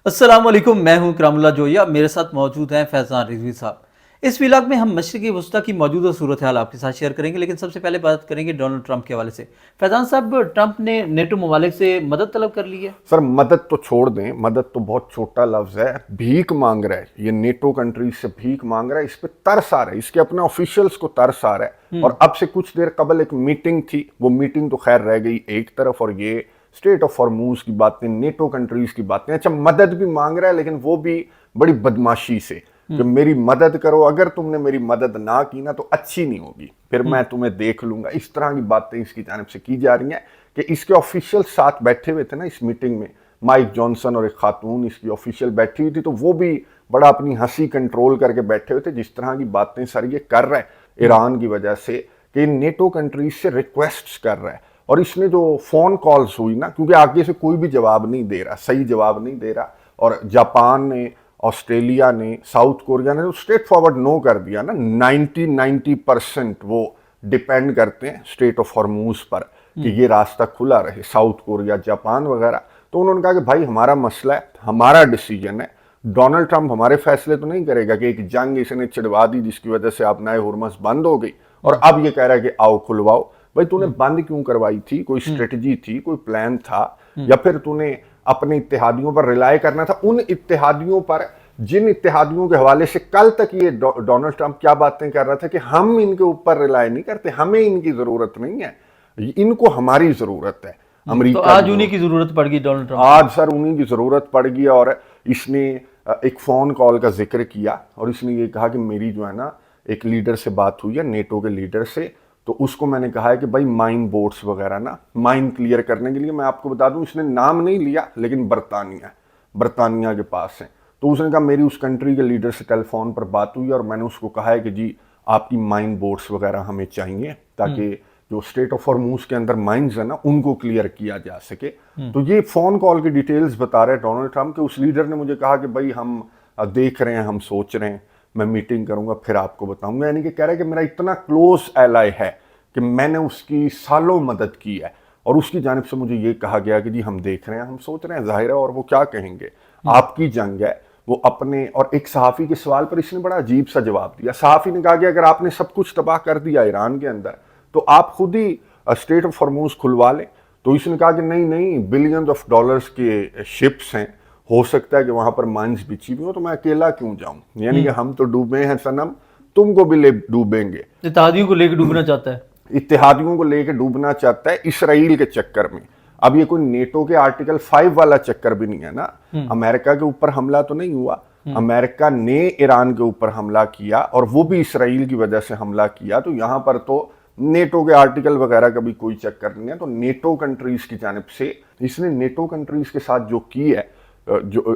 السلام علیکم، میں ہوں کرام اللہ جویا، میرے ساتھ موجود ہیں فیضان رضوی صاحب۔ اس ولاگ میں ہم مشرقی وسطیٰ کی موجودہ صورتحال آپ کے ساتھ شیئر کریں گے، لیکن سب سے پہلے بات کریں گے ڈونلڈ ٹرمپ کے حوالے سے۔ فیضان صاحب، ٹرمپ نے نیٹو ممالک سے مدد طلب کر لی ہے؟ سر مدد تو چھوڑ دیں، مدد تو بہت چھوٹا لفظ ہے، بھیک مانگ رہا ہے۔ یہ نیٹو کنٹریز سے بھیک مانگ رہا ہے، اس پہ ترس آ رہا ہے، اس کے اپنے آفیشلز کو ترس آ رہا ہے۔ اور اب سے کچھ دیر قبل ایک میٹنگ تھی، وہ میٹنگ تو خیر رہ گئی ایک طرف، اور یہ اسٹیٹ آف ہارموز کی باتیں، نیٹو کنٹریز کی باتیں۔ اچھا، مدد بھی مانگ رہا ہے، لیکن وہ بھی بڑی بدماشی سے کہ میری مدد کرو، اگر تم نے میری مدد نہ کی نا تو اچھی نہیں ہوگی، پھر میں تمہیں دیکھ لوں گا۔ اس طرح کی باتیں اس کی جانب سے کی جا رہی ہیں کہ اس کے آفیشل ساتھ بیٹھے ہوئے تھے نا اس میٹنگ میں، مائک جانسن اور ایک خاتون اس کی آفیشل بیٹھی ہوئی تھی، تو وہ بھی بڑا اپنی ہنسی کنٹرول کر کے بیٹھے ہوئے تھے۔ جس طرح کی باتیں سر یہ کر رہا ہے ایران کی وجہ سے، کہ نیٹو کنٹریز سے ریکویسٹس کر رہا ہے، اور اس نے جو فون کالز ہوئی نا، کیونکہ آگے سے کوئی بھی جواب نہیں دے رہا، صحیح جواب نہیں دے رہا، اور جاپان نے، آسٹریلیا نے، ساؤتھ کوریا نے اسٹریٹ فارورڈ نو کر دیا نا۔ 90% وہ ڈیپینڈ کرتے ہیں اسٹریٹ آف ہارموز پر کہ یہ راستہ کھلا رہے، ساؤتھ کوریا، جاپان وغیرہ۔ تو انہوں نے کہا کہ بھائی ہمارا مسئلہ ہے، ہمارا ڈیسیجن ہے، ڈونلڈ ٹرمپ ہمارے فیصلے تو نہیں کرے گا کہ ایک جنگ اس نے چھڑوا دی جس کی وجہ سے آپ نئے ہرمز بند ہو گئی، اور اب یہ کہہ رہا ہے کہ آؤ کھلواؤ۔ بھائی تو نے بند کیوں کروائی تھی؟ کوئی اسٹریٹجی تھی، کوئی پلان تھا، یا پھر تو نے اپنے اتحادیوں پر ریلائے کرنا تھا، ان اتحادیوں پر جن اتحادیوں کے حوالے سے کل تک یہ ڈونلڈ ٹرمپ کیا باتیں کر رہا تھا کہ ہم ان کے اوپر ریلائے نہیں کرتے، ہمیں ان کی ضرورت نہیں ہے، ان کو ہماری ضرورت ہے۔ امریکہ تو آج انہی کی ضرورت پڑ گئی ڈونلڈ ٹرمپ؟ آج سر انہی کی ضرورت پڑ گئی، اور اس نے ایک فون کال کا ذکر کیا، اور اس نے یہ کہا کہ میری جو ہے نا ایک لیڈر سے بات ہوئی ہے، نیٹو کے لیڈر سے، تو اس کو میں نے کہا ہے کہ بھائی مائن بورڈز وغیرہ نا، مائن کلیئر کرنے کے لیے، میں آپ کو بتا دوں اس نے نام نہیں لیا، لیکن برطانیہ کے پاس ہیں، تو اس نے کہا میری اس کنٹری کے لیڈر سے ٹیلی فون پر بات ہوئی، اور میں نے اس کو کہا ہے کہ جی آپ کی مائن بورڈز وغیرہ ہمیں چاہیے، تاکہ جو اسٹیٹ آف ہارموز کے اندر مائنز ہیں نا ان کو کلیئر کیا جا سکے۔ تو یہ فون کال کی ڈیٹیلز بتا رہے ڈونلڈ ٹرمپ کہ اس لیڈر نے مجھے کہا کہ بھائی ہم دیکھ رہے ہیں، ہم سوچ رہے ہیں، میں میٹنگ کروں گا پھر آپ کو بتاؤں گا۔ یعنی کہ کہہ رہے کہ میرا اتنا کلوز ایلائی ہے کہ میں نے اس کی سالوں مدد کی ہے، اور اس کی جانب سے مجھے یہ کہا گیا کہ جی ہم دیکھ رہے ہیں، ہم سوچ رہے ہیں، ظاہر ہے، اور وہ کیا کہیں گے، آپ کی جنگ ہے وہ اپنے۔ اور ایک صحافی کے سوال پر اس نے بڑا عجیب سا جواب دیا۔ صحافی نے کہا کہ اگر آپ نے سب کچھ تباہ کر دیا ایران کے اندر تو آپ خود ہی اسٹیٹ آف ہارموز کھلوا لیں۔ تو اس نے کہا کہ نہیں، بلینز آف ڈالرز کے شپس ہیں، ہو سکتا ہے کہ وہاں پر مائنز بچھی ہوئی ہوں، تو میں اکیلا کیوں جاؤں؟ یعنی کہ ہم تو ڈوبے ہیں صنم، تم کو بھی لے ڈوبیں گے۔ اتحادیوں کو لے کے ڈوبنا چاہتا ہے، اتحادیوں کو لے کے ڈوبنا چاہتا ہے اسرائیل کے چکر میں۔ اب یہ کوئی نیٹو کے آرٹیکل 5 والا چکر بھی نہیں ہے نا، امریکہ کے اوپر حملہ تو نہیں ہوا، امریکہ نے ایران کے اوپر حملہ کیا، اور وہ بھی اسرائیل کی وجہ سے حملہ کیا، تو یہاں پر تو نیٹو کے آرٹیکل وغیرہ کا بھی کوئی چکر نہیں ہے۔ تو نیٹو کنٹریز کی جانب سے اس نے نیٹو کنٹریز کے ساتھ جو کی ہے،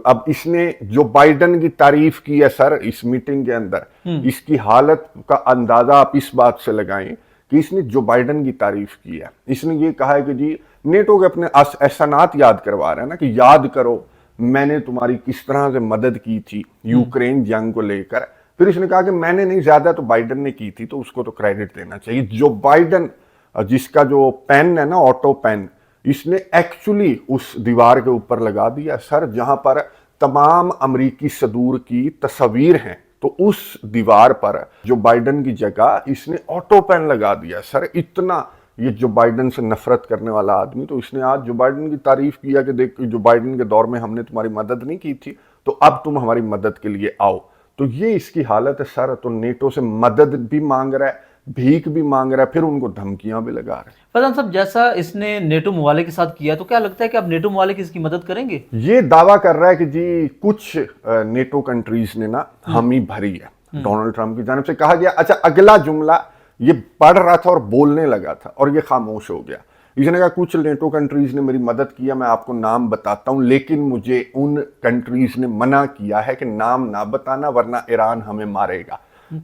اب اس نے جو بائیڈن کی تعریف کی ہے سر اس میٹنگ کے اندر، اس کی حالت کا اندازہ آپ اس بات سے لگائیں کہ اس نے جو بائیڈن کی تعریف کی ہے، اس نے یہ کہا ہے کہ جی نیٹو کے اپنے احسانات یاد کروا رہے ہیں نا، کہ یاد کرو میں نے تمہاری کس طرح سے مدد کی تھی یوکرین جنگ کو لے کر۔ پھر اس نے کہا کہ میں نے نہیں، زیادہ تو بائیڈن نے کی تھی، تو اس کو تو کریڈٹ دینا چاہیے۔ جو بائیڈن جس کا جو پین ہے نا، آٹو پین، اس نے ایکچولی اس دیوار کے اوپر لگا دیا سر جہاں پر تمام امریکی صدور کی تصاویر ہیں، تو اس دیوار پر جو بائیڈن کی جگہ اس نے آٹو پین لگا دیا سر۔ اتنا یہ جو بائیڈن سے نفرت کرنے والا آدمی، تو اس نے آج جو بائیڈن کی تعریف کیا کہ دیکھ جو بائیڈن کے دور میں ہم نے تمہاری مدد نہیں کی تھی، تو اب تم ہماری مدد کے لیے آؤ۔ تو یہ اس کی حالت ہے سر۔ تو نیٹو سے مدد بھی مانگ رہا ہے، بھیک بھی مانگ رہا ہے، پھر ان کو دھمکیاں بھی لگا رہا ہے۔ فیضان صاحب جیسا اس نے نیٹو ممالک کے ساتھ کیا، تو کیا لگتا ہے کہ اب نیٹو ممالک اس کی مدد کریں گے؟ یہ دعویٰ کر رہا ہے کہ جی کچھ نیٹو کنٹریز نے نا حامی بھری ہے، ڈونلڈ ٹرمپ کی جانب سے کہا گیا۔ اچھا، اگلا جملہ یہ پڑھ رہا تھا اور بولنے لگا تھا، اور یہ خاموش ہو گیا۔ اس نے کہا کچھ نیٹو کنٹریز نے میری مدد کیا، میں آپ کو نام بتاتا ہوں، لیکن مجھے ان کنٹریز نے منع کیا ہے کہ نام نہ بتانا، ورنہ ایران ہمیں مارے گا۔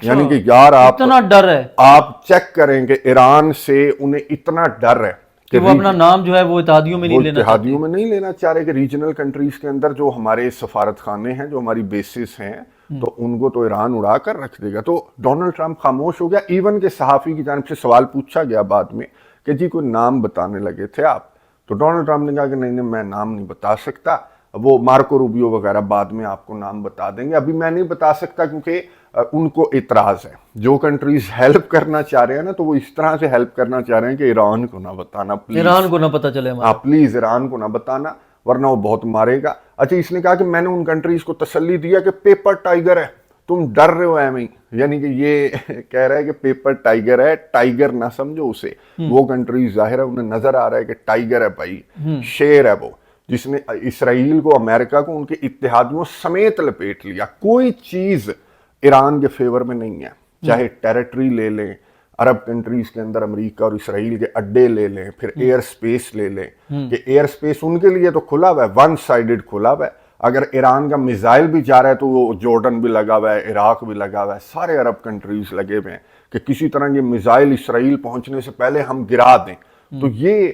یعنی کہ یار اتنا ڈر ہے آپ چیک کریں کہ ایران سے انہیں اتنا ڈر ہے کہ وہ اپنا نام جو ہے وہ اتحادیوں میں نہیں لینا اتحادیوں میں نہیں لینا چاہ رہے، کہ ریجنل کنٹریز کے اندر جو ہمارے سفارت خانے ہیں، جو ہماری بیسز ہیں، تو ان کو تو ایران اڑا کر رکھ دے گا۔ تو ڈونلڈ ٹرمپ خاموش ہو گیا۔ ایون کہ صحافی کی جانب سے سوال پوچھا گیا بعد میں کہ جی کوئی نام بتانے لگے تھے آپ، تو ڈونلڈ ٹرمپ نے کہا کہ نہیں، میں نام نہیں بتا سکتا، وہ مارکو روبیو وغیرہ بعد میں آپ کو نام بتا دیں گے. ابھی میں نہیں بتا سکتا کیونکہ ان کو اعتراض ہے. جو کنٹریز ہیلپ کرنا چاہ رہے ہیں نا تو وہ اس طرح سے ہیلپ کرنا چاہ رہے ہیں کہ ایران کو نہ بتانا پلیز, ایران کو نہ پتہ چلے ہمارا. پلیز ایران کو نہ بتانا ورنہ وہ بہت مارے گا. اچھا اس نے کہا کہ میں نے ان کنٹریز کو تسلی دیا کہ پیپر ٹائیگر ہے, تم ڈر رہے ہو ایویں, یعنی کہ یہ کہہ رہا ہے کہ پیپر ٹائیگر ہے, ٹائیگر نہ سمجھو اسے. وہ کنٹریز ظاہر ہے انہیں نظر آ رہا ہے کہ ٹائیگر ہے بھائی, شیر ہے وہ, جس نے اسرائیل کو, امریکہ کو, ان کے اتحادیوں سمیت لپیٹ لیا. کوئی چیز ایران کے فیور میں نہیں ہے, چاہے ٹیریٹری لے لیں, عرب کنٹریز کے اندر امریکہ اور اسرائیل کے اڈے لے لیں, پھر ایئر سپیس لے لیں کہ ایئر سپیس ان کے لیے تو کھلا ہوا ہے, ون سائیڈڈ کھلا ہوا ہے. اگر ایران کا میزائل بھی جا رہا ہے تو وہ جورڈن بھی لگا ہوا ہے, عراق بھی لگا ہوا ہے, سارے عرب کنٹریز لگے ہوئے ہیں کہ کسی طرح یہ میزائل اسرائیل پہنچنے سے پہلے ہم گرا دیں. تو یہ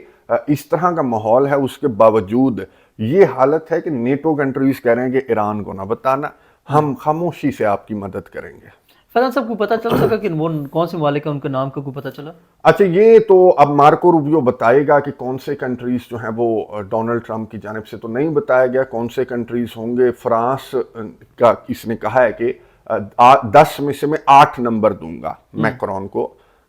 اس طرح کا ماحول ہے. اس کے باوجود یہ حالت ہے کہ نیٹو کنٹریز کہہ رہے ہیں کہ ایران کو نہ بتانا, ہم خاموشی سے آپ کی مدد کریں گے. فیضان صاحب کو پتہ چل سکا کہ وہ کون سے ممالک ہیں, ان کے نام کا کوئی پتہ چلا؟ اچھا یہ تو اب مارکو روبیو بتائے گا کہ کون سے کنٹریز جو ہیں وہ ڈونلڈ ٹرمپ کی جانب سے تو نہیں بتایا گیا کون سے کنٹریز ہوں گے. فرانس کا اس نے کہا ہے کہ 10 میں سے میں 8 نمبر دوں گا میکرون کو,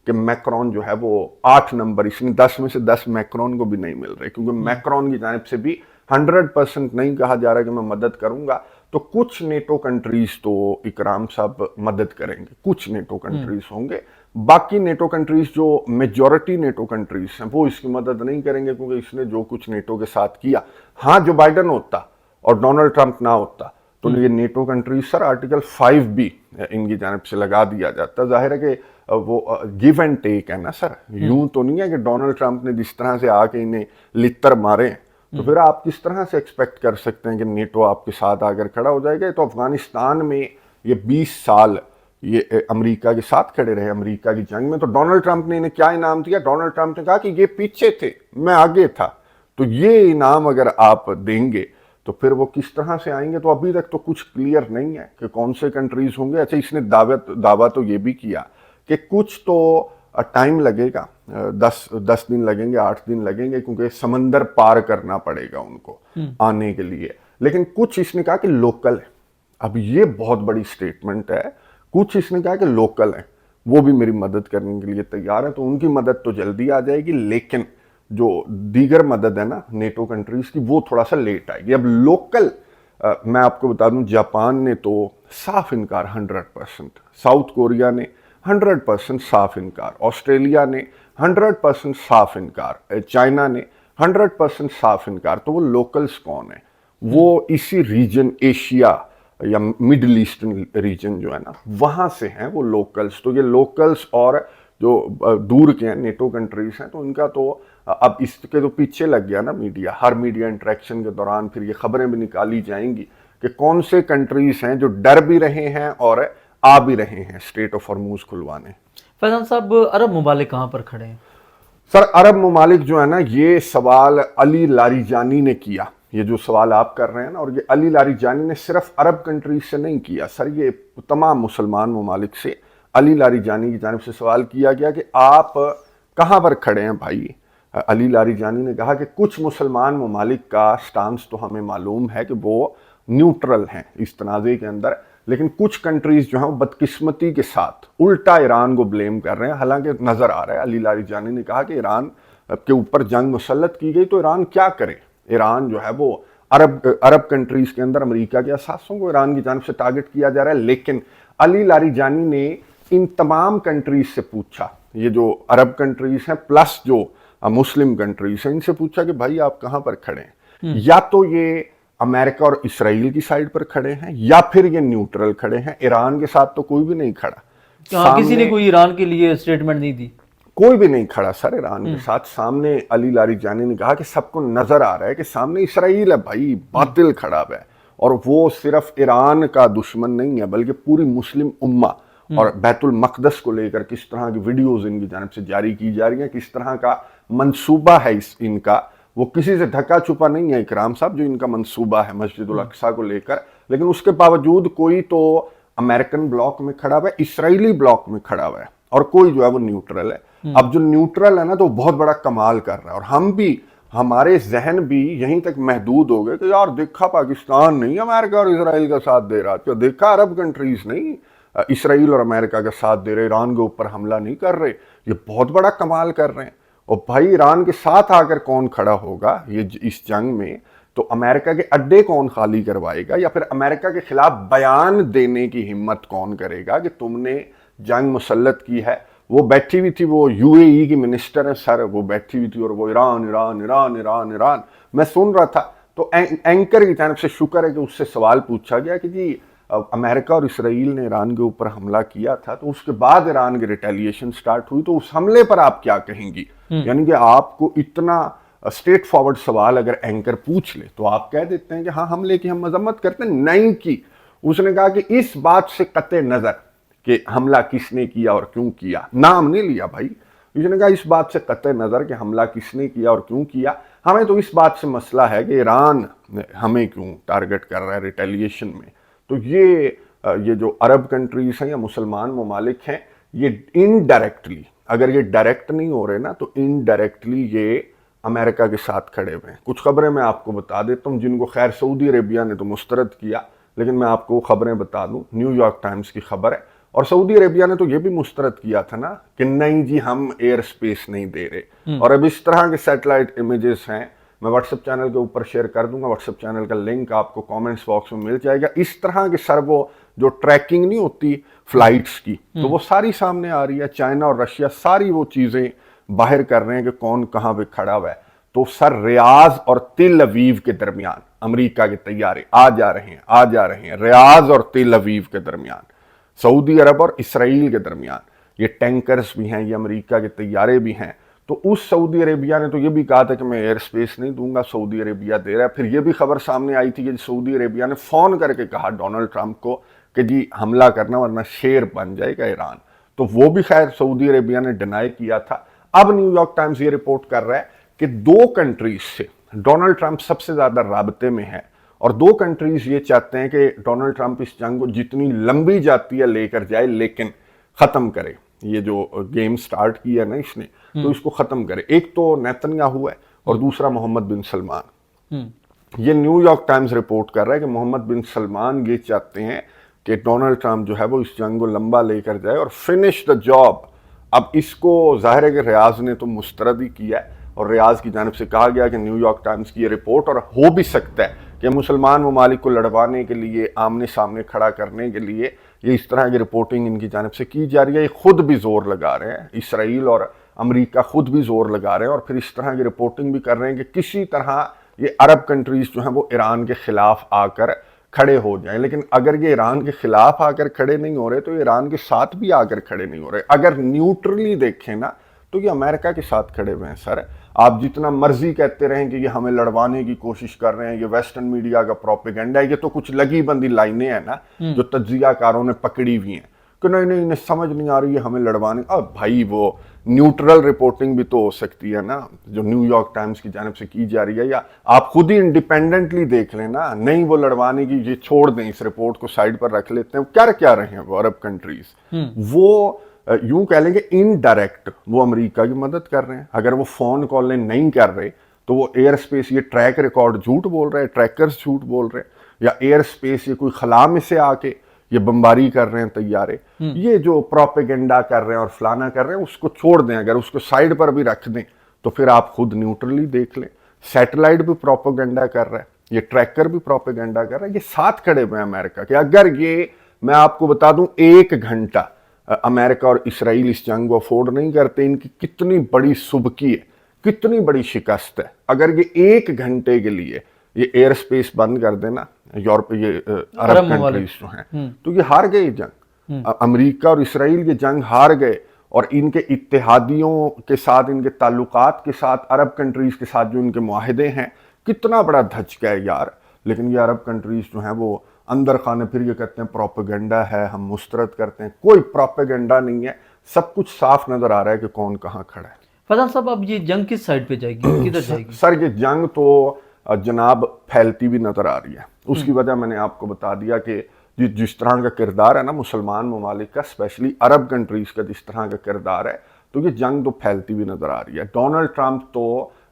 کہ میکرون جو ہے وہ 8 نمبر, اس نے 10 میں سے 10 میکرون کو بھی نہیں مل رہے, کیونکہ میکرون کی جانب سے بھی 100% نہیں کہا جا رہا کہ میں مدد کروں گا. تو کچھ نیٹو کنٹریز تو اکرام صاحب مدد کریں گے, کچھ نیٹو کنٹریز ہوں گے. باقی نیٹو کنٹریز جو میجورٹی نیٹو کنٹریز ہیں وہ اس کی مدد نہیں کریں گے, کیونکہ اس نے جو کچھ نیٹو کے ساتھ کیا. ہاں جو بائیڈن ہوتا اور ڈونلڈ ٹرمپ نہ ہوتا تو یہ نیٹو کنٹریز سر آرٹیکل 5 بھی ان کی جانب سے لگا دیا جاتا. ظاہر ہے کہ وہ گیو اینڈ ٹیک ہے نا سر, یوں تو نہیں ہے کہ ڈونلڈ ٹرمپ نے جس طرح سے آ کے انہیں لتر مارے تو پھر آپ کس طرح سے ایکسپیکٹ کر سکتے ہیں کہ نیٹو آپ کے ساتھ آ کر کھڑا ہو جائے گا. تو افغانستان میں یہ 20 سال یہ امریکہ کے ساتھ کھڑے رہے, امریکہ کی جنگ میں. تو ڈونلڈ ٹرمپ نے انہیں کیا انعام دیا؟ ڈونلڈ ٹرمپ نے کہا کہ یہ پیچھے تھے, میں آگے تھا, تو یہ انعام اگر آپ دیں گے تو پھر وہ کس طرح سے آئیں گے. تو ابھی تک تو کچھ کلیئر نہیں ہے کہ کون سے کنٹریز ہوں گے. اچھا اس نے دعویٰ تو یہ بھی کیا کہ کچھ تو ٹائم لگے گا, 10 دن لگیں گے, 8 دن لگیں گے, کیونکہ سمندر پار کرنا پڑے گا ان کو آنے کے لیے. لیکن کچھ اس نے کہا کہ لوکل ہے. اب یہ بہت بڑی سٹیٹمنٹ ہے. کچھ اس نے کہا کہ لوکل ہیں, وہ بھی میری مدد کرنے کے لیے تیار ہے. تو ان کی مدد تو جلدی آ جائے گی, لیکن جو دیگر مدد ہے نا نیٹو کنٹریز کی وہ تھوڑا سا لیٹ آئے گی. اب لوکل میں آپ کو بتا دوں, جاپان نے تو صاف انکار 100%, ساؤتھ کوریا نے 100% صاف انکار, آسٹریلیا نے 100% صاف انکار, چائنا نے 100% صاف انکار. تو وہ لوکلز کون ہیں؟ وہ اسی ریجن, ایشیا یا مڈل ایسٹرن ریجن جو ہے نا وہاں سے ہیں وہ لوکلز. تو یہ لوکلز اور جو دور کے ہیں نیٹو کنٹریز ہیں, تو ان کا تو اب اس کے تو پیچھے لگ گیا نا میڈیا. ہر میڈیا انٹریکشن کے دوران پھر یہ خبریں بھی نکالی جائیں گی کہ کون سے کنٹریز ہیں جو ڈر بھی رہے ہیں اور آ بھی رہے ہیں اسٹریٹ آف ہرموز کھلوانے. فیضان صاحب عرب ممالک کہاں پر کھڑے ہیں؟ سر عرب ممالک جو ہے نا, یہ سوال علی لاریجانی نے کیا. یہ جو سوال آپ کر رہے ہیں نا, اور یہ علی لاریجانی نے صرف عرب کنٹریز سے نہیں کیا سر, یہ تمام مسلمان ممالک سے علی لاریجانی کی جانب سے سوال کیا گیا کہ آپ کہاں پر کھڑے ہیں بھائی. علی لاریجانی نے کہا کہ کچھ مسلمان ممالک کا سٹانس تو ہمیں معلوم ہے کہ وہ نیوٹرل ہیں اس تنازع کے اندر, لیکن کچھ کنٹریز جو ہیں وہ بدقسمتی کے ساتھ الٹا ایران کو بلیم کر رہے ہیں. حالانکہ نظر آ رہا ہے, علی لاریجانی نے کہا کہ ایران کے اوپر جنگ مسلط کی گئی تو ایران کیا کرے. ایران جو ہے وہ عرب کنٹریز کے اندر امریکہ کے اثاثوں کو ایران کی جانب سے ٹارگٹ کیا جا رہا ہے. لیکن علی لاریجانی نے ان تمام کنٹریز سے پوچھا, یہ جو عرب کنٹریز ہیں پلس جو مسلم کنٹریز ہیں, ان سے پوچھا کہ بھائی آپ کہاں پر کھڑے ہیں. یا تو یہ امریکہ اور اسرائیل کی سائڈ پر کھڑے ہیں, یا پھر یہ نیوٹرل کھڑے ہیں. ایران کے ساتھ تو کوئی بھی نہیں کھڑا. کسی نے کوئی ایران کے لیے اسٹیٹمنٹ نہیں دی, کوئی بھی نہیں کھڑا سر ایران کے ساتھ. سامنے علی لاریجانی نے کہا کہ سب کو نظر آ رہا ہے کہ سامنے اسرائیل ہے بھائی, باطل کھڑا ہے, اور وہ صرف ایران کا دشمن نہیں ہے بلکہ پوری مسلم امہ. اور بیت المقدس کو لے کر کس طرح کی ویڈیوز ان کی جانب سے جاری کی جا رہی ہیں, کس طرح کا منصوبہ ہے ان کا, وہ کسی سے ڈھکا چھپا نہیں ہے اکرام صاحب جو ان کا منصوبہ ہے مسجد الاقصیٰ کو لے کر. لیکن اس کے باوجود کوئی تو امریکن بلاک میں کھڑا ہوا ہے, اسرائیلی بلاک میں کھڑا ہوا ہے, اور کوئی جو ہے وہ نیوٹرل ہے. اب جو نیوٹرل ہے نا تو بہت بڑا کمال کر رہا ہے, اور ہمارے ذہن بھی یہیں تک محدود ہو گئے کہ یار دیکھا پاکستان نہیں امریکہ اور اسرائیل کا ساتھ دے رہا، کیا دیکھا عرب کنٹریز نہیں اسرائیل اور امریکہ کا ساتھ دے رہے، ایران کے اوپر حملہ نہیں کر رہے، یہ بہت بڑا کمال کر رہے ہیں۔ اور بھائی ایران کے ساتھ آ کر کون کھڑا ہوگا یہ اس جنگ میں؟ تو امریکہ کے اڈے کون خالی کروائے گا، یا پھر امریکہ کے خلاف بیان دینے کی ہمت کون کرے گا کہ تم نے جنگ مسلط کی ہے؟ وہ بیٹھی ہوئی تھی، وہ یو اے ای کی منسٹر ہے سر، وہ بیٹھی ہوئی تھی اور وہ ایران ایران ایران ایران ایران، میں سن رہا تھا تو اینکر کی جانب سے شکر ہے کہ اس سے سوال پوچھا گیا کہ جی امریکہ اور اسرائیل نے ایران کے اوپر حملہ کیا تھا تو اس کے بعد ایران کی ریٹیلیشن سٹارٹ ہوئی، تو اس حملے پر آپ کیا کہیں گی؟ یعنی کہ آپ کو اتنا اسٹریٹ فارورڈ سوال اگر اینکر پوچھ لے تو آپ کہہ دیتے ہیں کہ ہاں حملے کی ہم مذمت کرتے ہیں، نہیں کی۔ اس نے کہا کہ اس بات سے قطع نظر کہ حملہ کس نے کیا اور کیوں کیا، نام نہیں لیا بھائی، اس نے کہا اس بات سے قطع نظر کہ حملہ کس نے کیا اور کیوں کیا، ہمیں تو اس بات سے مسئلہ ہے کہ ایران ہمیں کیوں ٹارگٹ کر رہا ہے ریٹیلیشن میں۔ تو یہ جو عرب کنٹریز ہیں یا مسلمان ممالک ہیں، یہ انڈائریکٹلی، اگر یہ ڈائریکٹ نہیں ہو رہے نا تو انڈائریکٹلی یہ امریکہ کے ساتھ کھڑے ہوئے ہیں۔ کچھ خبریں میں آپ کو بتا دیتا ہوں جن کو خیر سعودی عربیہ نے تو مسترد کیا، لیکن میں آپ کو خبریں بتا دوں، نیو یارک ٹائمز کی خبر ہے، اور سعودی عربیہ نے تو یہ بھی مسترد کیا تھا نا کہ نہیں جی ہم ایئر سپیس نہیں دے رہے، اور اب اس طرح کے سیٹلائٹ امیجز ہیں، میں واٹس ایپ چینل کے اوپر شیئر کر دوں گا، واٹس ایپ چینل کا لنک آپ کو کامنٹس باکس میں مل جائے گا۔ اس طرح کے سر وہ جو ٹریکنگ نہیں ہوتی فلائٹس کی، تو وہ ساری سامنے آ رہی ہے، چائنا اور رشیا ساری وہ چیزیں باہر کر رہے ہیں کہ کون کہاں پہ کھڑا ہوا ہے۔ تو سر ریاض اور تل اویو کے درمیان امریکہ کے طیارے آ جا رہے ہیں ریاض اور تل اویو کے درمیان، سعودی عرب اور اسرائیل کے درمیان، یہ ٹینکرز بھی ہیں، یہ امریکہ کے طیارے بھی ہیں۔ تو اس سعودی عربیہ نے تو یہ بھی کہا تھا کہ میں ایئر سپیس نہیں دوں گا، سعودی عربیہ دے رہا ہے۔ پھر یہ بھی خبر سامنے آئی تھی کہ سعودی عربیہ نے فون کر کے کہا ڈونلڈ ٹرمپ کو کہ جی حملہ کرنا ورنہ شیر بن جائے گا ایران، تو وہ بھی خیر سعودی عربیہ نے ڈینائی کیا تھا۔ اب نیو یارک ٹائمز یہ رپورٹ کر رہا ہے کہ دو کنٹریز سے ڈونلڈ ٹرمپ سب سے زیادہ رابطے میں ہے، اور دو کنٹریز یہ چاہتے ہیں کہ ڈونلڈ ٹرمپ اس جنگ کو جتنی لمبی جاتی ہے لے کر جائے، لیکن ختم کرے۔ یہ جو گیم سٹارٹ کیا نا اس نے، تو اس کو ختم کرے۔ ایک تو نیتن یاہو ہے اور دوسرا محمد بن سلمان۔ یہ نیو یارک ٹائمز رپورٹ کر رہا ہے کہ محمد بن سلمان یہ چاہتے ہیں کہ ڈونلڈ ٹرمپ جو ہے وہ اس جنگ کو لمبا لے کر جائے اور فنش دا جاب۔ اب اس کو ظاہر ہے کہ ریاض نے تو مسترد ہی کیا ہے، اور ریاض کی جانب سے کہا گیا کہ نیو یارک ٹائمز کی یہ رپورٹ، اور ہو بھی سکتا ہے کہ مسلمان ممالک کو لڑوانے کے لیے، آمنے سامنے کھڑا کرنے کے لیے یہ اس طرح کی رپورٹنگ ان کی جانب سے کی جا رہی ہے۔ یہ خود بھی زور لگا رہے ہیں، اسرائیل اور امریکہ خود بھی زور لگا رہے ہیں، اور پھر اس طرح کی رپورٹنگ بھی کر رہے ہیں کہ کسی طرح یہ عرب کنٹریز جو ہیں وہ ایران کے خلاف آ کر کھڑے ہو جائیں۔ لیکن اگر یہ ایران کے خلاف آ کر کھڑے نہیں ہو رہے تو ایران کے ساتھ بھی آ کر کھڑے نہیں ہو رہے۔ اگر نیوٹرلی دیکھیں نا تو یہ امریکہ کے ساتھ کھڑے ہوئے ہیں سر۔ آپ جتنا مرضی کہتے رہیں کہ یہ ہمیں لڑوانے کی کوشش کر رہے ہیں، یہ ویسٹرن میڈیا کا پروپیگنڈا ہے، یہ تو کچھ لگی بندی لائنیں ہیں نا جو تجزیہ کاروں نے پکڑی ہوئی ہیں کہ نہیں انہیں سمجھ نہیں آ رہی ہے ہمیں لڑوانے۔ اب بھائی وہ نیوٹرل رپورٹنگ بھی تو ہو سکتی ہے نا جو نیو یارک ٹائمز کی جانب سے کی جا رہی ہے، یا آپ خود ہی انڈیپینڈنٹلی دیکھ لیں نا۔ نہیں وہ لڑوانے کی، یہ چھوڑ دیں، اس رپورٹ کو سائڈ پر رکھ لیتے ہیں۔ کیا رہے ہیں وہ عرب کنٹریز، وہ یوں کہہ لیں کہ انڈائریکٹ وہ امریکہ کی مدد کر رہے ہیں۔ اگر وہ فون کالیں نہیں کر رہے تو وہ ایئر سپیس، یہ ٹریک ریکارڈ جھوٹ بول رہے ہیں، ٹریکرز جھوٹ بول رہے ہیں، یا ایئر سپیس یہ کوئی خلا میں سے آ کے یہ بمباری کر رہے ہیں طیارے، یہ جو پروپیگنڈا کر رہے ہیں اور فلانا کر رہے ہیں، اس کو چھوڑ دیں۔ اگر اس کو سائڈ پر بھی رکھ دیں تو پھر آپ خود نیوٹرلی دیکھ لیں۔ سیٹلائٹ بھی پروپیگنڈا کر رہا ہے، یہ ٹریکر بھی پروپیگنڈا کر رہا ہے، یہ ساتھ کھڑے ہوئے ہیں امریکہ کے۔ اگر یہ، میں آپ کو بتا دوں، 1 گھنٹہ امریکہ اور اسرائیل اس جنگ کو افورڈ نہیں کرتے، ان کی کتنی بڑی سبکی ہے، کتنی بڑی شکست ہے۔ اگر یہ 1 گھنٹے کے لیے یہ ایئر سپیس بند کر دینا یورپ، یہ عرب کنٹریز جو ہیں، تو یہ ہار گئے جنگ۔ امریکہ اور اسرائیل یہ جنگ ہار گئے، اور ان کے اتحادیوں کے ساتھ، ان کے تعلقات کے ساتھ، عرب کنٹریز کے ساتھ جو ان کے معاہدے ہیں، کتنا بڑا دھچکا ہے یار۔ لیکن یہ عرب کنٹریز جو ہیں وہ اندر خانے پھر یہ کہتے ہیں پروپیگنڈا ہے، ہم مسترد کرتے ہیں۔ کوئی پروپیگنڈا نہیں ہے، سب کچھ صاف نظر آ رہا ہے کہ کون کہاں کھڑا ہے۔ فیضان صاحب اب یہ جنگ کس سائڈ پہ جائے گی، کدھر جائے گی؟ سر یہ جنگ تو جناب پھیلتی بھی نظر آ رہی ہے۔ اس کی وجہ میں نے آپ کو بتا دیا کہ جس طرح کا کردار ہے نا مسلمان ممالک کا، اسپیشلی عرب کنٹریز کا جس طرح کا کردار ہے، تو یہ جنگ تو پھیلتی بھی نظر آ رہی ہے۔ ڈونلڈ ٹرمپ تو